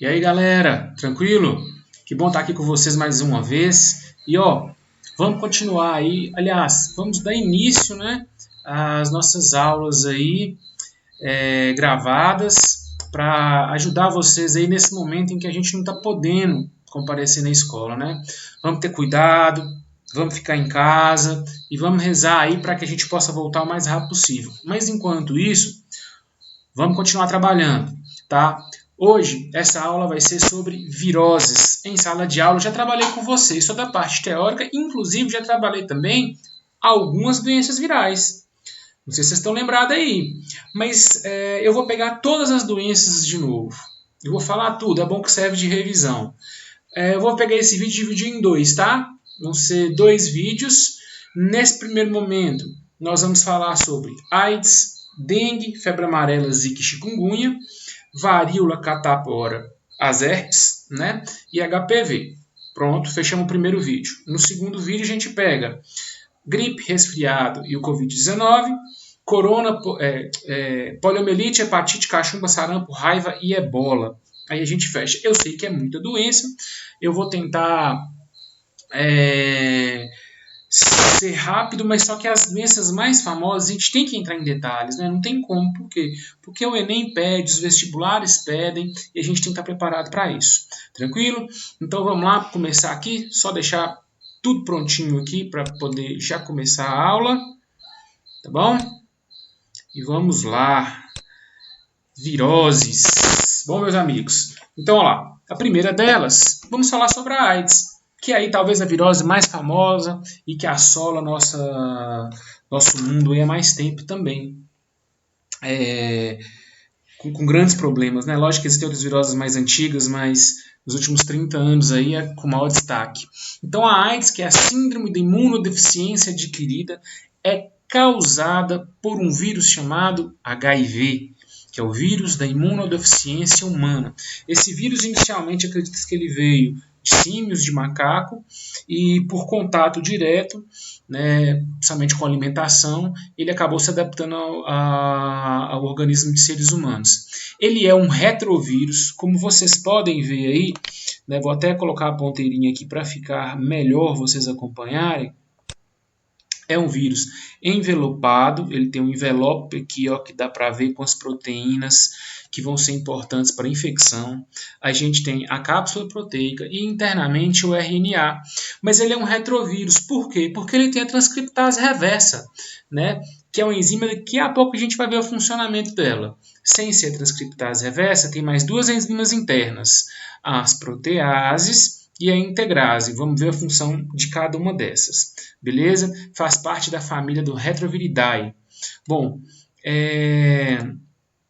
E aí, galera, tranquilo? Que bom estar aqui com vocês mais uma vez. E vamos continuar aí. Aliás, vamos dar início, né, às nossas aulas aí gravadas para ajudar vocês aí nesse momento em que a gente não está podendo comparecer na escola, né? Vamos ter cuidado, vamos ficar em casa e vamos rezar aí para que a gente possa voltar o mais rápido possível. Mas enquanto isso, vamos continuar trabalhando, tá? Hoje, essa aula vai ser sobre viroses em sala de aula. Eu já trabalhei com vocês sobre a parte teórica, inclusive já trabalhei também algumas doenças virais. Não sei se vocês estão lembrados aí, mas eu vou pegar todas as doenças de novo. Eu vou falar tudo, é bom que serve de revisão. Eu vou pegar esse vídeo e dividir em dois, tá? Vão ser dois vídeos. Nesse primeiro momento, nós vamos falar sobre AIDS, dengue, febre amarela, zika e chikungunya, varíola, catapora, as herpes, né? E HPV. Pronto, fechamos o primeiro vídeo. No segundo vídeo, a gente pega gripe, resfriado e o Covid-19, corona, poliomielite, hepatite, cachumba, sarampo, raiva e ebola. Aí a gente fecha. Eu sei que é muita doença, eu vou tentar ser rápido, mas só que as doenças mais famosas a gente tem que entrar em detalhes, né? Não tem como, por quê? Porque o Enem pede, os vestibulares pedem e a gente tem que estar preparado para isso. Tranquilo? Então vamos lá começar aqui, só deixar tudo prontinho aqui para poder já começar a aula, tá bom? E vamos lá. Viroses. Bom, meus amigos, então, olha lá. A primeira delas, vamos falar sobre a AIDS, que é aí talvez a virose mais famosa e que assola nosso mundo há mais tempo também. Com grandes problemas, né? Lógico que existem outras viroses mais antigas, mas nos últimos 30 anos aí é com maior destaque. Então a AIDS, que é a síndrome de imunodeficiência adquirida, é causada por um vírus chamado HIV, que é o vírus da imunodeficiência humana. Esse vírus, inicialmente, acredita-se que ele veio de símios, de macaco, e por contato direto, né, principalmente com alimentação, ele acabou se adaptando ao organismo de seres humanos. Ele é um retrovírus, como vocês podem ver aí, né, vou até colocar a ponteirinha aqui para ficar melhor vocês acompanharem. É um vírus envelopado, ele tem um envelope aqui que dá para ver com as proteínas que vão ser importantes para a infecção. A gente tem a cápsula proteica e internamente o RNA. Mas ele é um retrovírus, por quê? Porque ele tem a transcriptase reversa, né? Que é uma enzima que daqui a pouco a gente vai ver o funcionamento dela. Sem ser transcriptase reversa, tem mais duas enzimas internas, as proteases e a integrase. Vamos ver a função de cada uma dessas. Beleza? Faz parte da família do Retroviridae. Bom,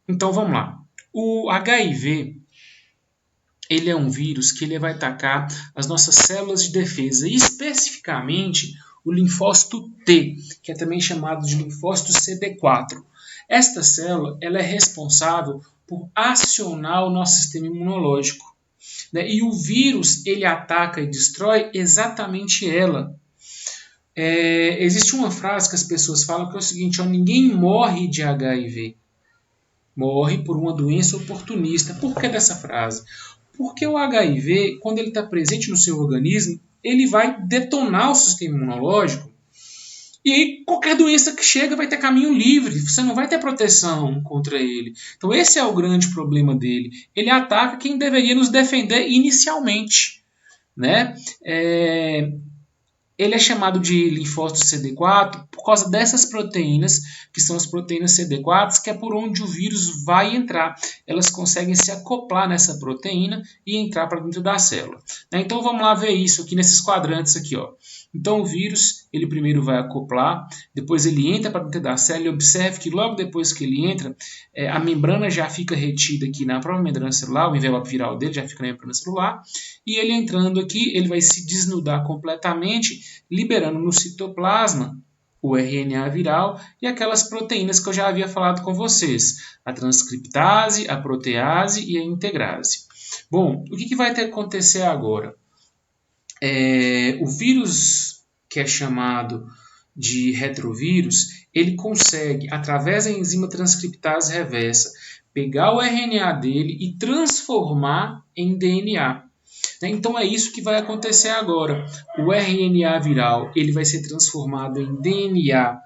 então vamos lá. O HIV, ele é um vírus que ele vai atacar as nossas células de defesa, e especificamente o linfócito T, que é também chamado de linfócito CD4. Esta célula ela é responsável por acionar o nosso sistema imunológico. E o vírus ele ataca e destrói exatamente ela. Existe uma frase que as pessoas falam que é o seguinte: ninguém morre de HIV, morre por uma doença oportunista. Por que dessa frase? Porque o HIV, quando ele está presente no seu organismo, ele vai detonar o sistema imunológico, e aí qualquer doença que chega vai ter caminho livre, você não vai ter proteção contra ele. Então esse é o grande problema dele. Ele ataca quem deveria nos defender inicialmente, né? Ele é chamado de linfócito CD4 por causa dessas proteínas, que são as proteínas CD4, que é por onde o vírus vai entrar. Elas conseguem se acoplar nessa proteína e entrar para dentro da célula. Então vamos lá ver isso aqui nesses quadrantes aqui. Então o vírus, ele primeiro vai acoplar, depois ele entra para dentro da célula, e observe que logo depois que ele entra, a membrana já fica retida aqui na própria membrana celular, o envelope viral dele já fica na membrana celular, e ele entrando aqui, ele vai se desnudar completamente, liberando no citoplasma o RNA viral e aquelas proteínas que eu já havia falado com vocês, a transcriptase, a protease e a integrase. Bom, o que vai acontecer agora? O vírus, que é chamado de retrovírus, ele consegue, através da enzima transcriptase reversa, pegar o RNA dele e transformar em DNA. Então é isso que vai acontecer agora. O RNA viral ele vai ser transformado em DNA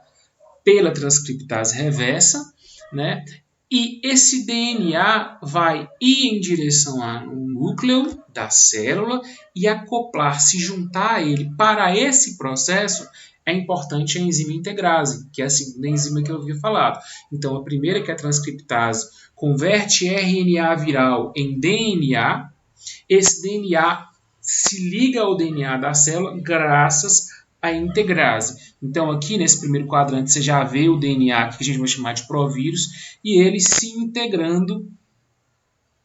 pela transcriptase reversa, né? E esse DNA vai ir em direção ao núcleo da célula e acoplar, se juntar a ele. Para esse processo, é importante a enzima integrase, que é a segunda enzima que eu havia falado. Então, a primeira, que é a transcriptase, converte RNA viral em DNA. Esse DNA se liga ao DNA da célula graças à integrase. Então, aqui nesse primeiro quadrante, você já vê o DNA, que a gente vai chamar de provírus, e ele se integrando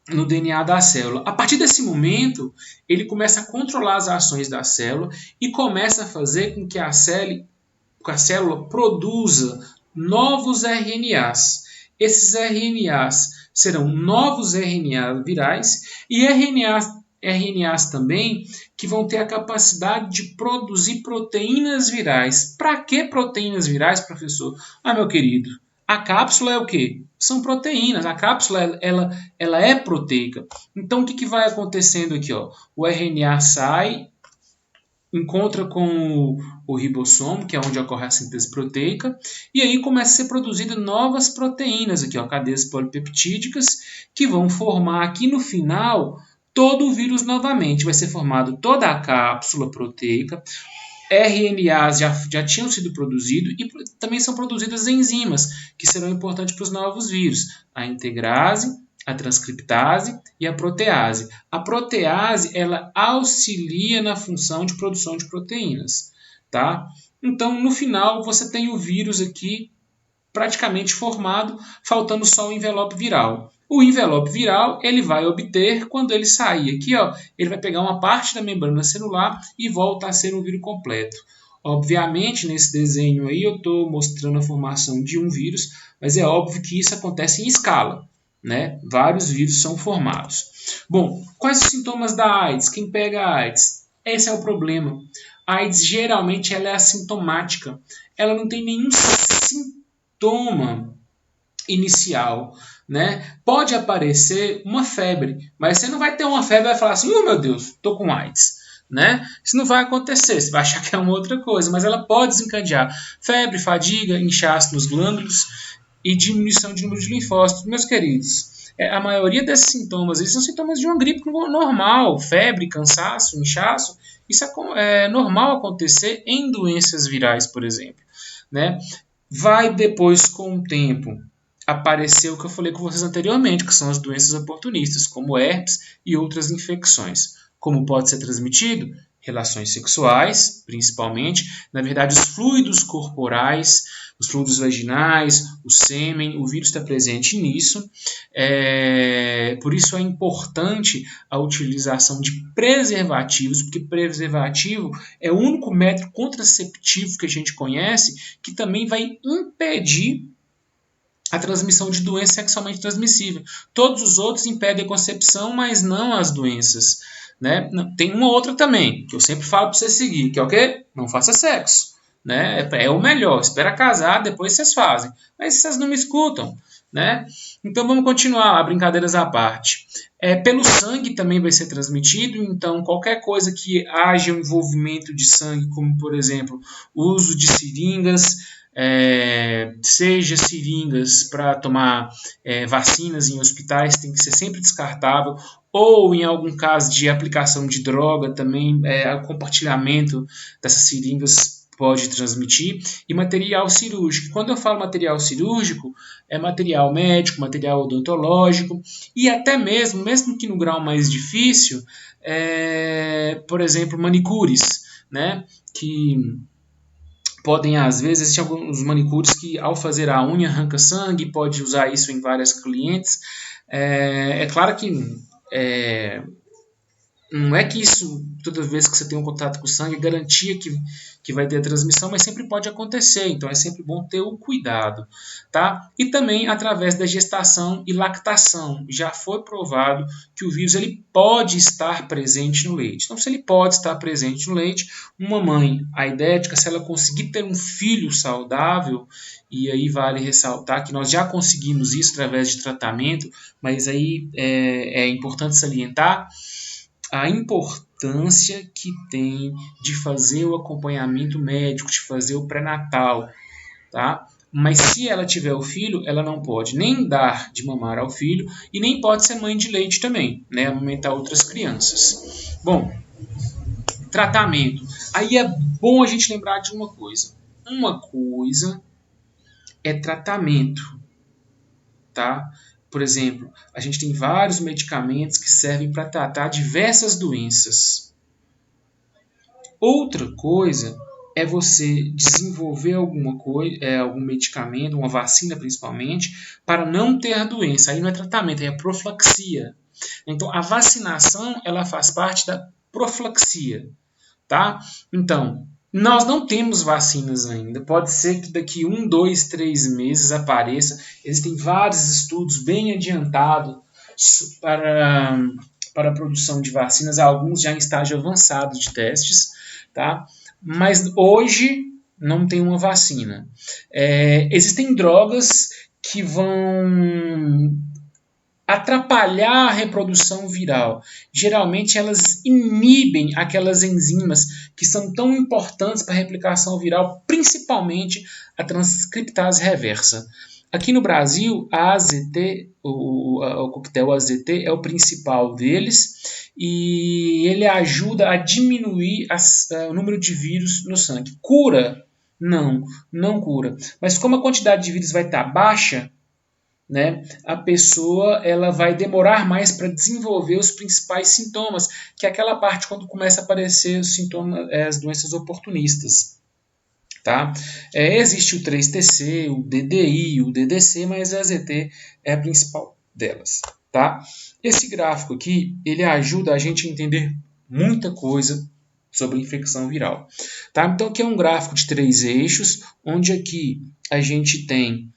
no DNA da célula. A partir desse momento, ele começa a controlar as ações da célula e começa a fazer com que a célula produza novos RNAs. Esses RNAs serão novos RNA virais e RNAs também que vão ter a capacidade de produzir proteínas virais. Para que proteínas virais, professor? Ah, meu querido, a cápsula é o quê? São proteínas. A cápsula ela é proteica. Então, o que vai acontecendo aqui? Ó? O RNA sai, encontra com o ribossomo, que é onde ocorre a síntese proteica, e aí começa a ser produzida novas proteínas, aqui, ó, cadeias polipeptídicas, que vão formar aqui no final todo o vírus novamente. Vai ser formado toda a cápsula proteica, RNAs já tinham sido produzidos e também são produzidas enzimas, que serão importantes para os novos vírus, a integrase, a transcriptase e a protease. A protease ela auxilia na função de produção de proteínas, tá? Então, no final, você tem o vírus aqui praticamente formado, faltando só o envelope viral. O envelope viral ele vai obter quando ele sair aqui, ó, ele vai pegar uma parte da membrana celular e volta a ser um vírus completo. Obviamente, nesse desenho aí eu estou mostrando a formação de um vírus, mas é óbvio que isso acontece em escala, né? Vários vírus são formados. Bom, quais os sintomas da AIDS? Quem pega a AIDS? Esse é o problema. A AIDS geralmente ela é assintomática. Ela não tem nenhum sintoma inicial, né? Pode aparecer uma febre, mas você não vai ter uma febre e vai falar assim, oh meu Deus, estou com AIDS. Né? Isso não vai acontecer, você vai achar que é uma outra coisa, mas ela pode desencadear febre, fadiga, inchaço nos glândulos e diminuição de número de linfócitos. Meus queridos, a maioria desses sintomas são sintomas de uma gripe normal, febre, cansaço, inchaço. Isso é normal acontecer em doenças virais, por exemplo. Né? Vai depois, com o tempo, aparecer o que eu falei com vocês anteriormente, que são as doenças oportunistas, como herpes e outras infecções. Como pode ser transmitido? Relações sexuais, principalmente. Na verdade, os fluidos corporais, os fluidos vaginais, o sêmen, o vírus está presente nisso. Por isso é importante a utilização de preservativos, porque preservativo é o único método contraceptivo que a gente conhece que também vai impedir a transmissão de doença sexualmente transmissível. Todos os outros impedem a concepção, mas não as doenças. Né? Tem uma outra também, que eu sempre falo para você seguir, que é o quê? Não faça sexo. Né? É o melhor, espera casar, depois vocês fazem. Mas vocês não me escutam. Né? Então vamos continuar, brincadeiras à parte. Pelo sangue também vai ser transmitido, então qualquer coisa que haja um envolvimento de sangue, como por exemplo o uso de seringas, seja seringas para tomar vacinas em hospitais, tem que ser sempre descartável, ou em algum caso de aplicação de droga também, o compartilhamento dessas seringas pode transmitir, e material cirúrgico. Quando eu falo material cirúrgico, é material médico, material odontológico, e até mesmo que no grau mais difícil, por exemplo, manicures, né, que podem, às vezes, existem alguns manicures que, ao fazer a unha, arranca sangue, pode usar isso em várias clientes. É claro que não é que isso, toda vez que você tem um contato com o sangue, é garantia que vai ter a transmissão, mas sempre pode acontecer, então é sempre bom ter o cuidado. Tá? E também através da gestação e lactação. Já foi provado que o vírus ele pode estar presente no leite. Então, se ele pode estar presente no leite, uma mãe aidética, se ela conseguir ter um filho saudável, e aí vale ressaltar que nós já conseguimos isso através de tratamento, mas aí é importante salientar a importância que tem de fazer o acompanhamento médico, de fazer o pré-natal, tá? Mas se ela tiver o filho, ela não pode nem dar de mamar ao filho e nem pode ser mãe de leite também, né? Amamentar outras crianças. Bom, tratamento. Aí é bom a gente lembrar de uma coisa. Uma coisa é tratamento, tá? Por exemplo, a gente tem vários medicamentos que servem para tratar diversas doenças. Outra coisa é você desenvolver algum medicamento, uma vacina principalmente, para não ter a doença. Aí não é tratamento, é profilaxia. Então, a vacinação ela faz parte da profilaxia, tá? Então, nós não temos vacinas ainda. Pode ser que daqui 1, 2, 3 meses apareça. Existem vários estudos bem adiantados para a produção de vacinas, alguns já em estágio avançado de testes, tá? Mas hoje não tem uma vacina. Existem drogas que vão atrapalhar a reprodução viral. Geralmente elas inibem aquelas enzimas que são tão importantes para a replicação viral, principalmente a transcriptase reversa. Aqui no Brasil, a AZT, o coquetel AZT é o principal deles e ele ajuda a diminuir o número de vírus no sangue. Cura? Não, não cura. Mas como a quantidade de vírus vai estar baixa, né, a pessoa ela vai demorar mais para desenvolver os principais sintomas, que é aquela parte quando começa a aparecer os sintomas, as doenças oportunistas. Tá? Existe o 3TC, o DDI, o DDC, mas a AZT é a principal delas. Tá? Esse gráfico aqui ele ajuda a gente a entender muita coisa sobre infecção viral. Tá? Então aqui é um gráfico de 3 eixos, onde aqui a gente tem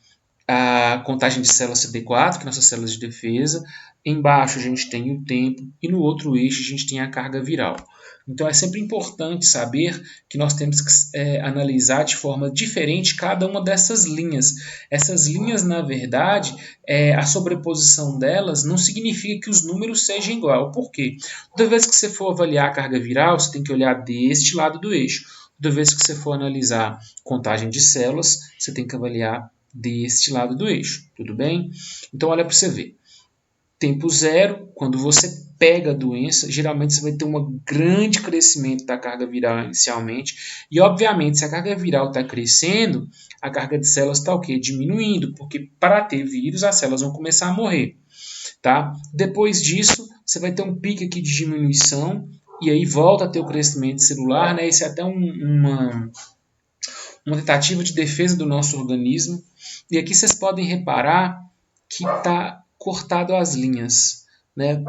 a contagem de células CD4, que são nossas células de defesa. Embaixo a gente tem o tempo e no outro eixo a gente tem a carga viral. Então é sempre importante saber que nós temos que analisar de forma diferente cada uma dessas linhas. Essas linhas, na verdade, a sobreposição delas não significa que os números sejam iguais. Por quê? Toda vez que você for avaliar a carga viral, você tem que olhar deste lado do eixo. Toda vez que você for analisar contagem de células, você tem que avaliar deste lado do eixo, tudo bem? Então olha para você ver. Tempo zero, quando você pega a doença, geralmente você vai ter um grande crescimento da carga viral inicialmente, e obviamente se a carga viral está crescendo, a carga de células está o quê? Diminuindo, porque para ter vírus as células vão começar a morrer, tá? Depois disso, você vai ter um pico aqui de diminuição, e aí volta a ter o crescimento celular, né? Isso é até uma tentativa de defesa do nosso organismo. E aqui vocês podem reparar que está cortado as linhas, né?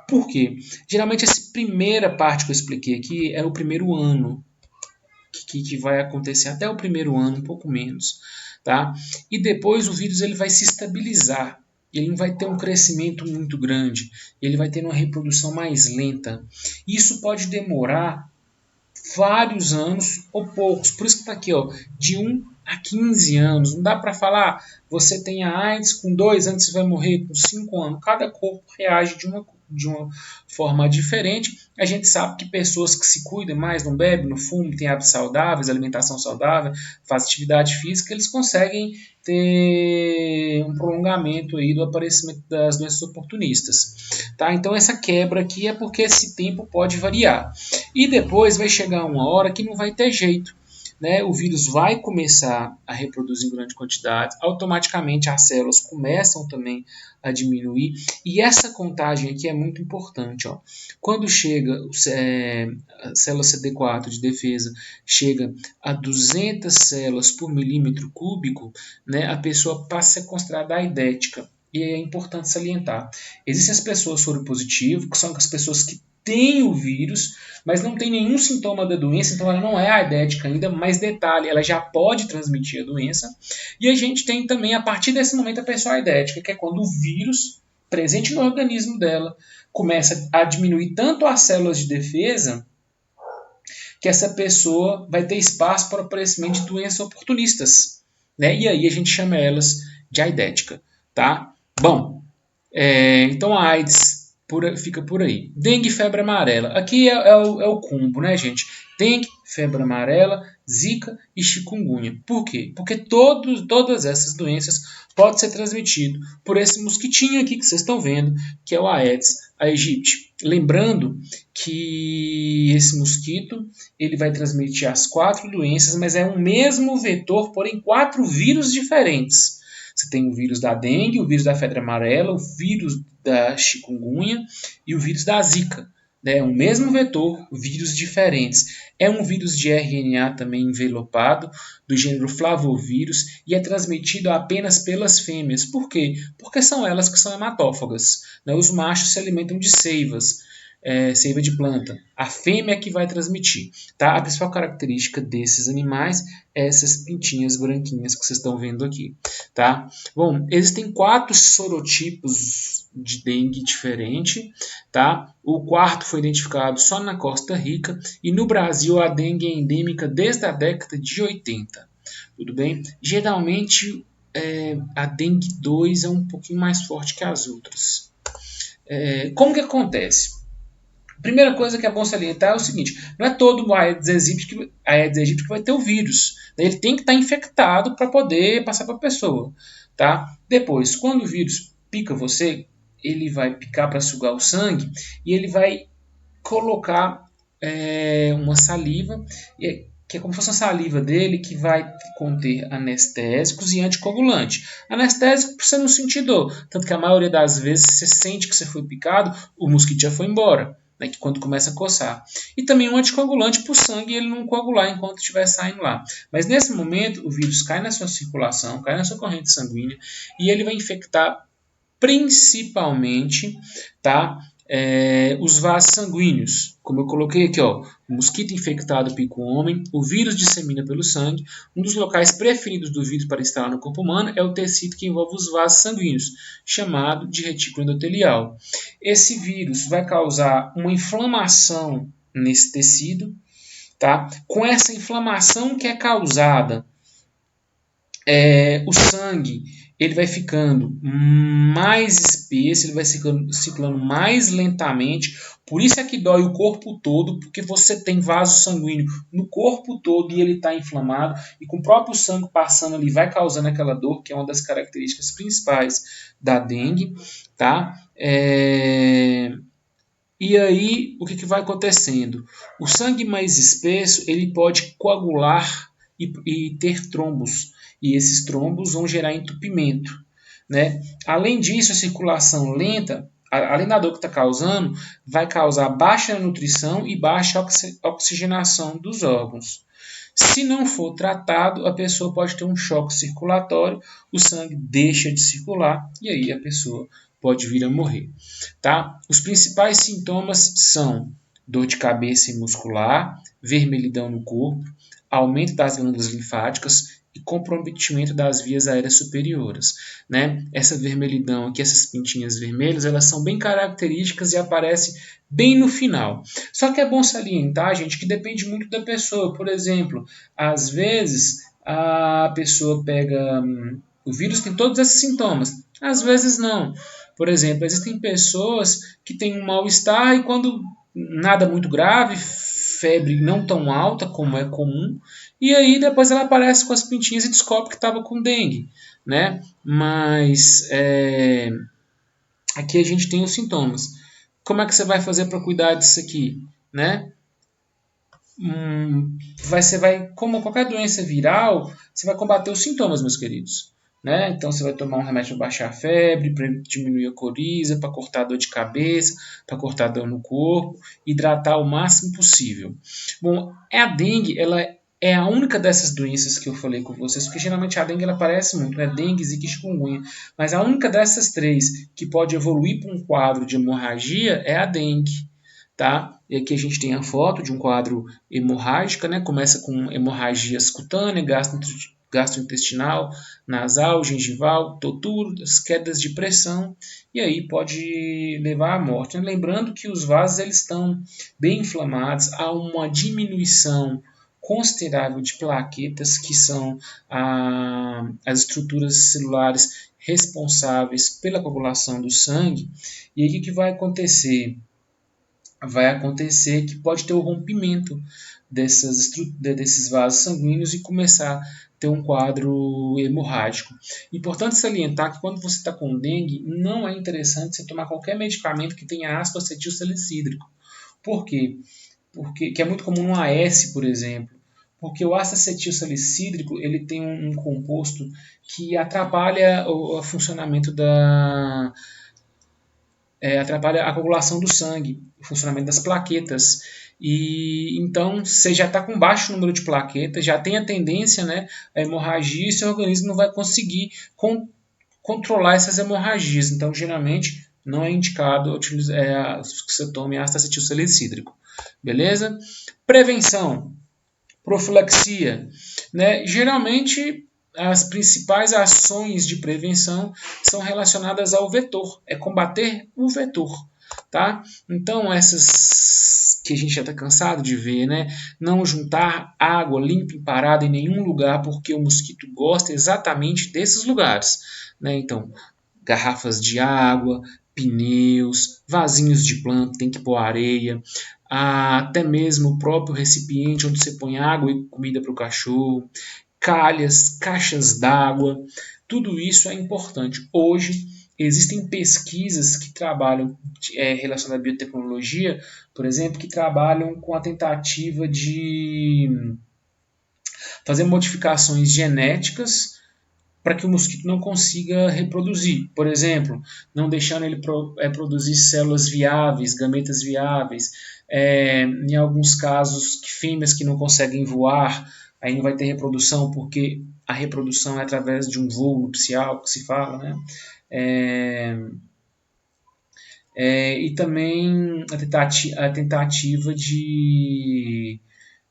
Por quê? Geralmente essa primeira parte que eu expliquei aqui é o primeiro ano, que vai acontecer até o primeiro ano, um pouco menos, tá? E depois o vírus ele vai se estabilizar. Ele não vai ter um crescimento muito grande, ele vai ter uma reprodução mais lenta. Isso pode demorar vários anos ou poucos. Por isso que está aqui, ó, de 1 a 15 anos. Não dá para falar, você tem a AIDS, com 2 anos você vai morrer, com 5 anos. Cada corpo reage de uma forma diferente. A gente sabe que pessoas que se cuidam mais, não bebem, não fumam, têm hábitos saudáveis, alimentação saudável, fazem atividade física, eles conseguem ter um prolongamento aí do aparecimento das doenças oportunistas. Tá? Então essa quebra aqui é porque esse tempo pode variar. E depois vai chegar uma hora que não vai ter jeito. Né? O vírus vai começar a reproduzir em grande quantidade, automaticamente as células começam também a diminuir, e essa contagem aqui é muito importante. Ó. Quando chega a célula CD4 de defesa, chega a 200 células por milímetro cúbico, né, a pessoa passa a ser considerada aidética. E é importante salientar. Existem as pessoas soropositivas, que são as pessoas que têm o vírus, mas não tem nenhum sintoma da doença, então ela não é aidética ainda, mas detalhe, ela já pode transmitir a doença. E a gente tem também, a partir desse momento, a pessoa aidética, que é quando o vírus presente no organismo dela começa a diminuir tanto as células de defesa, que essa pessoa vai ter espaço para o aparecimento de doenças oportunistas. né? E aí a gente chama elas de aidética, tá? Bom, então a AIDS fica por aí. Dengue e febre amarela. Aqui é o combo, né, gente? Dengue, febre amarela, zika e chikungunya. Por quê? Porque todas essas doenças podem ser transmitidas por esse mosquitinho aqui que vocês estão vendo, que é o Aedes aegypti. Lembrando que esse mosquito ele vai transmitir as 4 doenças, mas é o mesmo vetor, porém 4 vírus diferentes. Você tem o vírus da dengue, o vírus da febre amarela, o vírus da chikungunya e o vírus da zika. É o mesmo vetor, vírus diferentes. É um vírus de RNA também envelopado, do gênero flavovírus, e é transmitido apenas pelas fêmeas. Por quê? Porque são elas que são hematófagas. Os machos se alimentam de seivas. Seiva de planta. A fêmea é que vai transmitir. Tá? A principal característica desses animais é essas pintinhas branquinhas que vocês estão vendo aqui. Tá? Bom, existem 4 sorotipos de dengue diferente. Tá? O quarto foi identificado só na Costa Rica e no Brasil a dengue é endêmica desde a década de 80. Tudo bem? Geralmente a dengue 2 é um pouquinho mais forte que as outras. Como que acontece? A primeira coisa que é bom salientar é o seguinte: não é todo Aedes aegypti que vai ter o vírus. Ele tem que estar infectado para poder passar para a pessoa. Tá? Depois, quando o vírus pica você, ele vai picar para sugar o sangue e ele vai colocar uma saliva, que é como se fosse a saliva dele, que vai conter anestésicos e anticoagulante. Anestésico para você não sentir dor, tanto que a maioria das vezes você sente que você foi picado, o mosquito já foi embora. Né, que quando começa a coçar. E também um anticoagulante para o sangue ele não coagular enquanto estiver saindo lá. Mas nesse momento o vírus cai na sua circulação, cai na sua corrente sanguínea e ele vai infectar principalmente, tá, os vasos sanguíneos. Como eu coloquei aqui, ó, o mosquito infectado pica o homem, o vírus dissemina pelo sangue. Um dos locais preferidos do vírus para instalar no corpo humano é o tecido que envolve os vasos sanguíneos, chamado de retículo endotelial. Esse vírus vai causar uma inflamação nesse tecido, tá? Com essa inflamação que é causada, o sangue ele vai ficando mais espesso, ele vai circulando mais lentamente. Por isso é que dói o corpo todo, porque você tem vaso sanguíneo no corpo todo e ele está inflamado. E com o próprio sangue passando ali vai causando aquela dor, que é uma das características principais da dengue. Tá? E aí, o que vai acontecendo? O sangue mais espesso ele pode coagular e ter trombos. E esses trombos vão gerar entupimento. Né? Além disso, a circulação lenta, além da dor que está causando, vai causar baixa nutrição e baixa oxigenação dos órgãos. Se não for tratado, a pessoa pode ter um choque circulatório, o sangue deixa de circular e aí a pessoa pode vir a morrer. Tá? Os principais sintomas são dor de cabeça e muscular, vermelhidão no corpo, aumento das glândulas linfáticas e comprometimento das vias aéreas superiores. Né? Essa vermelhidão aqui, essas pintinhas vermelhas, elas são bem características e aparecem bem no final. Só que é bom salientar, gente, que depende muito da pessoa. Por exemplo, às vezes a pessoa pega o vírus tem todos esses sintomas, às vezes não. Por exemplo, existem pessoas que têm um mal-estar e quando nada muito grave, febre não tão alta como é comum, e aí depois ela aparece com as pintinhas e descobre que estava com dengue, né? Mas aqui a gente tem os sintomas. Como é que você vai fazer para cuidar disso aqui, né? Você vai, como qualquer doença viral, você vai combater os sintomas, meus queridos. Né? Então você vai tomar um remédio para baixar a febre, para diminuir a coriza, para cortar a dor de cabeça, para cortar a dor no corpo, hidratar o máximo possível. Bom, a dengue, ela é a única dessas doenças que eu falei com vocês, porque geralmente a dengue ela aparece muito, né? Dengue, zika e chikungunya, mas a única dessas 3 que pode evoluir para um quadro de hemorragia é a dengue. Tá? E aqui a gente tem a foto de um quadro hemorrágica, né? Começa com hemorragias cutânea, gastrointestinal, nasal, gengival, toturas, quedas de pressão, e aí pode levar à morte. Lembrando que os vasos eles estão bem inflamados, há uma diminuição considerável de plaquetas, que são as estruturas celulares responsáveis pela coagulação do sangue. E aí o que vai acontecer? Vai acontecer que pode ter o rompimento desses vasos sanguíneos e começar a ter um quadro hemorrágico. Importante salientar que quando você está com dengue, não é interessante você tomar qualquer medicamento que tenha ácido acetil salicídrico. Por quê? Porque que é muito comum no AS, por exemplo. Porque o ácido acetil salicídrico ele tem um composto que atrapalha o funcionamento atrapalha a coagulação do sangue, o funcionamento das plaquetas. E então você já está com baixo número de plaquetas, já tem a tendência, né, a hemorragia, e seu organismo não vai conseguir controlar essas hemorragias. Então, geralmente, não é indicado que você tome ácido acetil salicídrico. Beleza? Prevenção, profilaxia, né? Geralmente as principais ações de prevenção são relacionadas ao vetor, é combater o vetor, tá? Então essas que a gente já está cansado de ver, né? Não juntar água limpa e parada em nenhum lugar, porque o mosquito gosta exatamente desses lugares, né? Então, garrafas de água, pneus, vasinhos de planta, tem que pôr areia, até mesmo o próprio recipiente onde você põe água e comida para o cachorro, calhas, caixas d'água, tudo isso é importante. Hoje existem pesquisas que trabalham relacionadas à biotecnologia, por exemplo, que trabalham com a tentativa de fazer modificações genéticas para que o mosquito não consiga reproduzir. Por exemplo, não deixando ele produzir células viáveis, gametas viáveis. Em alguns casos, fêmeas que não conseguem voar, aí não vai ter reprodução, porque a reprodução é através de um voo nupcial, que se fala, né? E também a tentativa de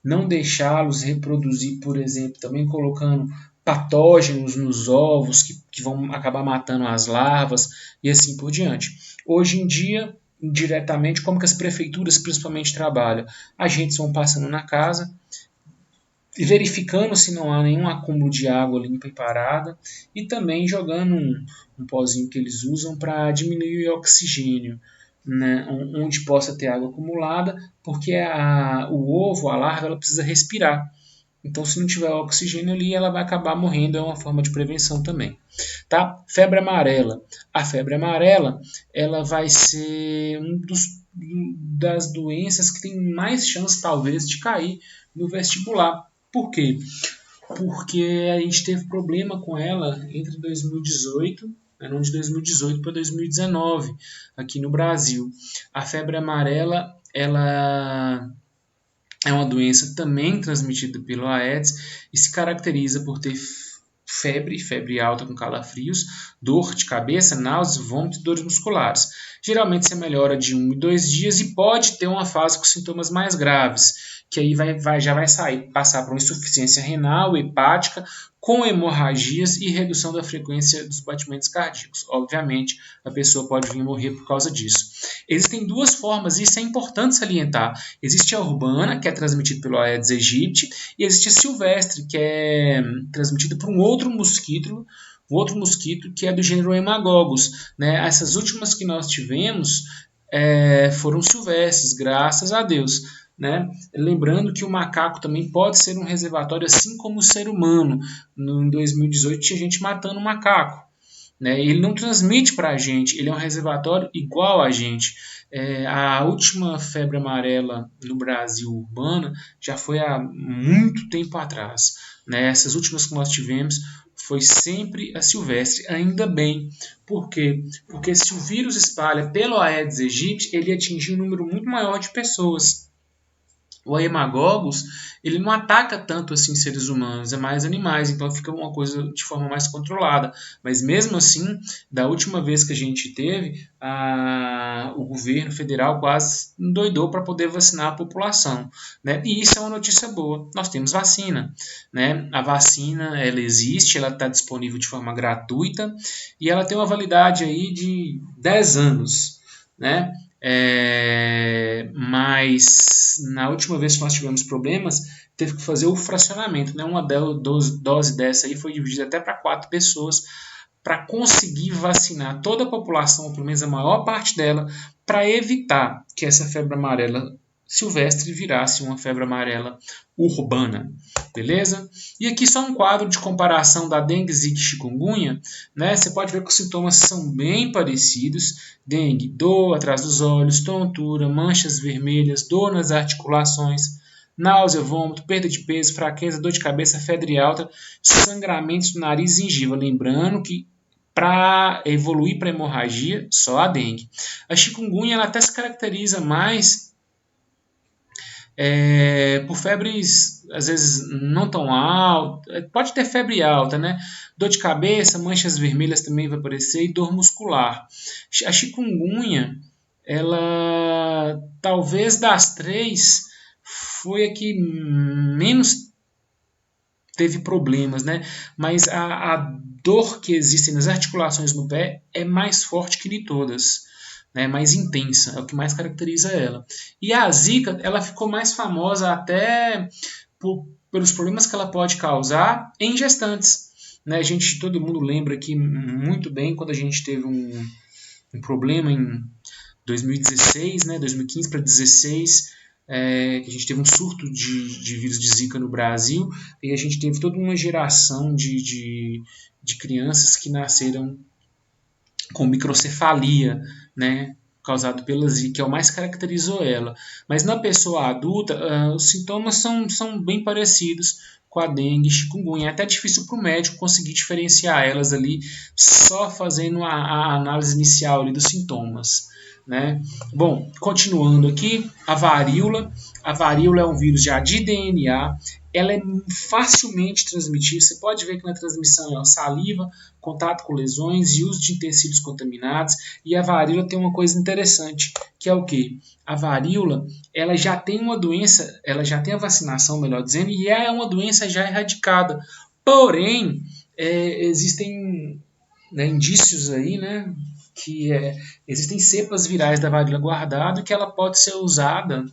não deixá-los reproduzir, por exemplo, também colocando patógenos nos ovos que vão acabar matando as larvas e assim por diante. Hoje em dia, indiretamente, como que as prefeituras principalmente trabalham? Agentes vão passando na casa, verificando se não há nenhum acúmulo de água limpa e parada e também jogando um pozinho que eles usam para diminuir o oxigênio, né, onde possa ter água acumulada, porque o ovo, a larva, ela precisa respirar. Então, se não tiver oxigênio ali, ela vai acabar morrendo, é uma forma de prevenção também. Tá? Febre amarela. A febre amarela, ela vai ser das doenças que tem mais chance, talvez, de cair no vestibular. Por quê? Porque a gente teve problema com ela entre 2018, não de 2018 para 2019, aqui no Brasil. A febre amarela, ela é uma doença também transmitida pelo Aedes e se caracteriza por ter febre alta com calafrios, dor de cabeça, náuseas, vômitos e dores musculares. Geralmente se melhora de 1 e 2 dias e pode ter uma fase com sintomas mais graves, que aí já vai passar por uma insuficiência renal, hepática, com hemorragias e redução da frequência dos batimentos cardíacos. Obviamente, a pessoa pode vir a morrer por causa disso. Existem duas formas, e isso é importante salientar. Existe a urbana, que é transmitida pelo Aedes aegypti, e existe a silvestre, que é transmitida por um outro mosquito que é do gênero Haemococcus, né? Essas últimas que nós tivemos foram silvestres, graças a Deus. Né? Lembrando que o macaco também pode ser um reservatório, assim como o ser humano. Em 2018 tinha gente matando o macaco. Né? Ele não transmite para a gente, ele é um reservatório igual a gente. A última febre amarela no Brasil urbana já foi há muito tempo atrás. Né? Essas últimas que nós tivemos foi sempre a silvestre, ainda bem. Por quê? Porque se o vírus espalha pelo Aedes aegypti, ele atinge um número muito maior de pessoas. O Haemococcus, ele não ataca tanto assim seres humanos, é mais animais, então fica uma coisa de forma mais controlada. Mas mesmo assim, da última vez que a gente teve, o governo federal quase endoidou para poder vacinar a população. Né? E isso é uma notícia boa, nós temos vacina. Né? A vacina, ela existe, ela está disponível de forma gratuita e ela tem uma validade aí de 10 anos. Né? mas na última vez que nós tivemos problemas, teve que fazer o fracionamento, né? Uma dose dessa aí foi dividida até para 4 pessoas, para conseguir vacinar toda a população, ou pelo menos a maior parte dela, para evitar que essa febre amarela silvestre virasse uma febre amarela urbana, beleza? E aqui só um quadro de comparação da dengue, zika e chikungunya, né? Você pode ver que os sintomas são bem parecidos. Dengue, dor atrás dos olhos, tontura, manchas vermelhas, dor nas articulações, náusea, vômito, perda de peso, fraqueza, dor de cabeça, febre alta, sangramentos do nariz e gengiva. Lembrando que para evoluir para hemorragia, só a dengue. A chikungunya ela até se caracteriza mais por febres, às vezes, não tão alta, pode ter febre alta, né? Dor de cabeça, manchas vermelhas também vai aparecer e dor muscular. A chikungunya, ela, talvez das 3, foi a que menos teve problemas, né? Mas a dor que existe nas articulações no pé é mais forte que em todas, né, mais intensa, é o que mais caracteriza ela. E a zika, ela ficou mais famosa até pelos problemas que ela pode causar em gestantes. Né? Todo mundo lembra aqui muito bem quando a gente teve um problema em 2016, né, 2015 para 2016, que a gente teve um surto de vírus de zika no Brasil, e a gente teve toda uma geração de crianças que nasceram com microcefalia, né, causado pela zika, que é o mais caracterizou ela. Mas na pessoa adulta, os sintomas são bem parecidos com a dengue e chikungunya. É até difícil para o médico conseguir diferenciar elas ali, só fazendo a análise inicial ali dos sintomas. Né? Bom, continuando aqui, a varíola. A varíola é um vírus já de DNA, ela é facilmente transmitida. Você pode ver que na transmissão é saliva, contato com lesões e uso de tecidos contaminados. E a varíola tem uma coisa interessante, que é o quê? A varíola, ela já tem uma doença, ela já tem a vacinação, melhor dizendo, e é uma doença já erradicada. Porém, existem, né, indícios aí, né, que existem cepas virais da varíola guardada que ela pode ser usada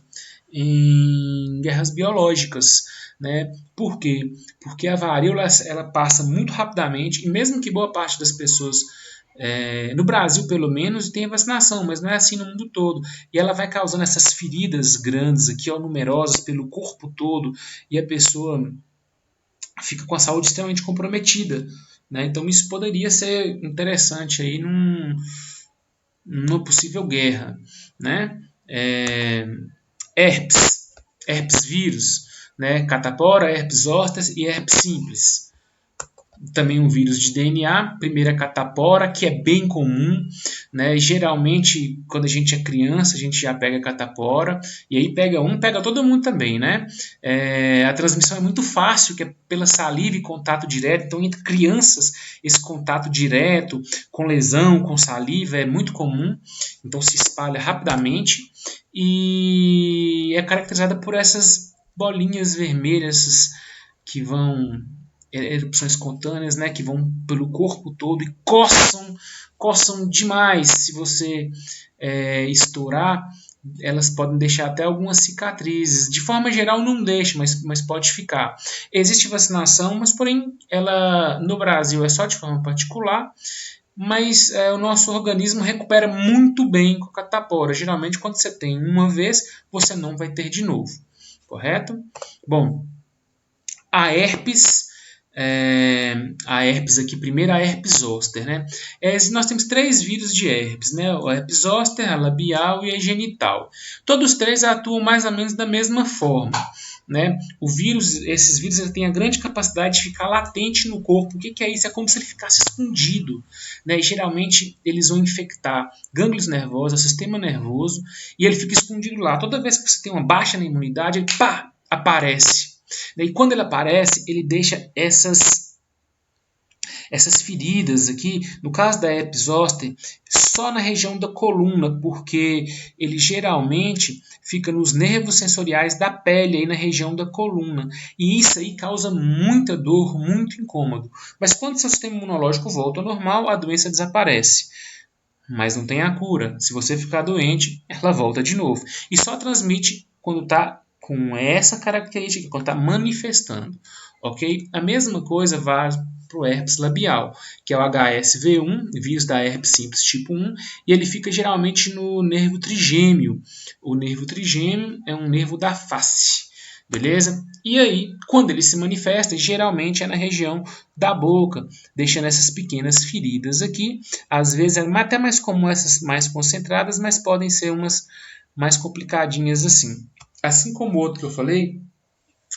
em guerras biológicas. Né? Por quê? Porque a varíola ela passa muito rapidamente, e mesmo que boa parte das pessoas, no Brasil pelo menos, tem vacinação, mas não é assim no mundo todo. E ela vai causando essas feridas grandes aqui, numerosas pelo corpo todo, e a pessoa fica com a saúde extremamente comprometida. Né? Então isso poderia ser interessante aí numa possível guerra. Né? Herpes vírus, né? Catapora, herpes zoster e herpes simples. Também um vírus de DNA, primeiro a catapora, que é bem comum, né? Geralmente, quando a gente é criança, a gente já pega a catapora, e aí pega todo mundo também, né? A transmissão é muito fácil, que é pela saliva e contato direto, então entre crianças, esse contato direto, com lesão, com saliva, é muito comum, então se espalha rapidamente, e é caracterizada por essas bolinhas vermelhas que vão, erupções espontâneas, né, que vão pelo corpo todo e coçam demais. Se você estourar, elas podem deixar até algumas cicatrizes. De forma geral não deixa, mas pode ficar. Existe vacinação, mas porém ela no Brasil é só de forma particular, mas o nosso organismo recupera muito bem com a catapora. Geralmente quando você tem uma vez, você não vai ter de novo. Correto? Bom, a herpes aqui, primeiro a herpes zoster, né? Nós temos 3 vírus de herpes, né? O herpes zoster, a labial e a genital. Todos 3 atuam mais ou menos da mesma forma, né? Esses vírus têm a grande capacidade de ficar latente no corpo. O que é isso? É como se ele ficasse escondido, né? E geralmente eles vão infectar gânglios nervosos, o sistema nervoso, e ele fica escondido lá. Toda vez que você tem uma baixa na imunidade, ele aparece. E quando ele aparece, ele deixa essas feridas aqui, no caso da herpes zoster, só na região da coluna, porque ele geralmente fica nos nervos sensoriais da pele, aí na região da coluna. E isso aí causa muita dor, muito incômodo. Mas quando seu sistema imunológico volta ao normal, a doença desaparece. mas não tem a cura. Se você ficar doente, ela volta de novo. E só transmite quando está com essa característica, quando está manifestando. Ok? A mesma coisa vale para o herpes labial, que é o HSV1, vírus da herpes simples tipo 1, e ele fica geralmente no nervo trigêmeo. O nervo trigêmeo é um nervo da face. Beleza? E aí, quando ele se manifesta, geralmente é na região da boca, deixando essas pequenas feridas aqui. Às vezes é até mais comum essas mais concentradas, mas podem ser umas mais complicadinhas assim. Assim como o outro que eu falei,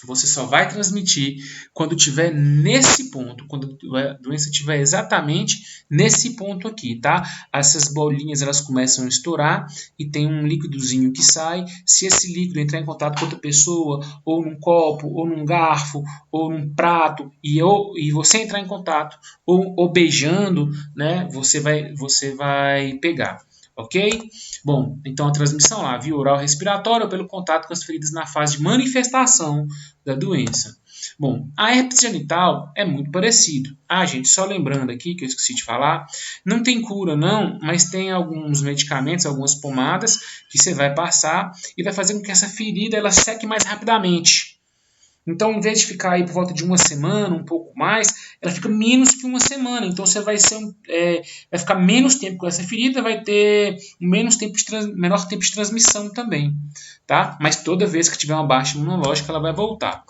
você só vai transmitir quando estiver nesse ponto, quando a doença estiver exatamente nesse ponto aqui, tá? Essas bolinhas elas começam a estourar e tem um líquidozinho que sai. Se esse líquido entrar em contato com outra pessoa, ou num copo, ou num garfo, ou num prato, e você entrar em contato, ou beijando, né? Você vai pegar. Ok? Bom, então a transmissão lá, via oral respiratória ou pelo contato com as feridas na fase de manifestação da doença. Bom, a herpes genital é muito parecido. Gente, só lembrando aqui que eu esqueci de falar, não tem cura não, mas tem alguns medicamentos, algumas pomadas que você vai passar e vai fazer com que essa ferida ela seque mais rapidamente. Então, em vez de ficar aí por volta de uma semana, um pouco mais, ela fica menos que uma semana. Então, você vai ficar menos tempo com essa ferida, vai ter menor tempo de transmissão também, tá? Mas toda vez que tiver uma baixa imunológica, ela vai voltar.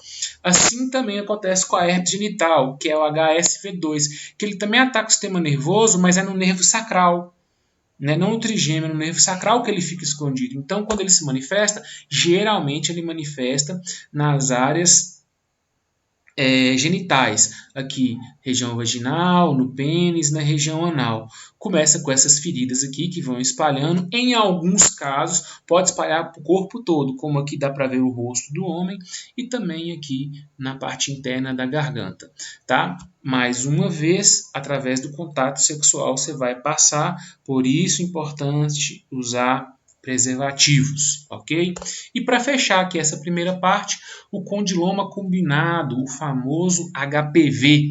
Assim também acontece com a herpes genital, que é o HSV2, que ele também ataca o sistema nervoso, mas é no nervo sacral. Não no trigêmeo, no nervo sacral que ele fica escondido. Então, quando ele se manifesta, geralmente ele manifesta nas áreas genitais, aqui, região vaginal, no pênis, na região anal. Começa com essas feridas aqui que vão espalhando. Em alguns casos, pode espalhar para o corpo todo, como aqui dá para ver o rosto do homem e também aqui na parte interna da garganta, tá? Mais uma vez, através do contato sexual você vai passar, por isso é importante usar preservativos, ok? E para fechar aqui essa primeira parte, o condiloma combinado, o famoso HPV,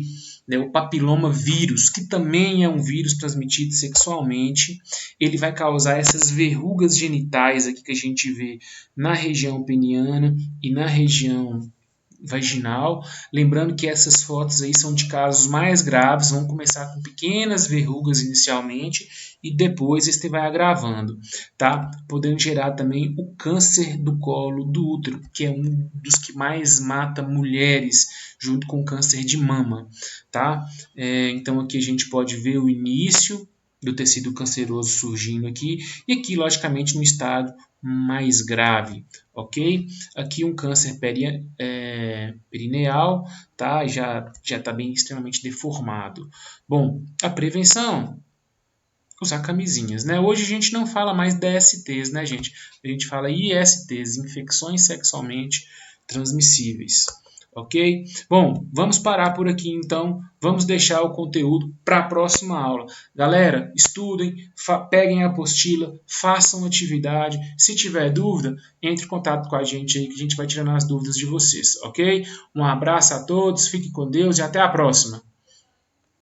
o papiloma vírus, que também é um vírus transmitido sexualmente, ele vai causar essas verrugas genitais aqui que a gente vê na região peniana e na região vaginal. Lembrando que essas fotos aí são de casos mais graves, vão começar com pequenas verrugas inicialmente e depois este vai agravando, tá? Podendo gerar também o câncer do colo do útero, que é um dos que mais mata mulheres, junto com o câncer de mama, tá? Então aqui a gente pode ver o início do tecido canceroso surgindo aqui, e aqui, logicamente, no estado mais grave, ok? Aqui um câncer perineal, tá? Já está bem extremamente deformado. Bom, a prevenção, usar camisinhas, né? Hoje a gente não fala mais DSTs, né, gente? A gente fala ISTs, infecções sexualmente transmissíveis. Ok? Bom, vamos parar por aqui então. Vamos deixar o conteúdo para a próxima aula. Galera, estudem, peguem a apostila, façam atividade. Se tiver dúvida, entre em contato com a gente aí que a gente vai tirando as dúvidas de vocês, ok? Um abraço a todos, fiquem com Deus e até a próxima.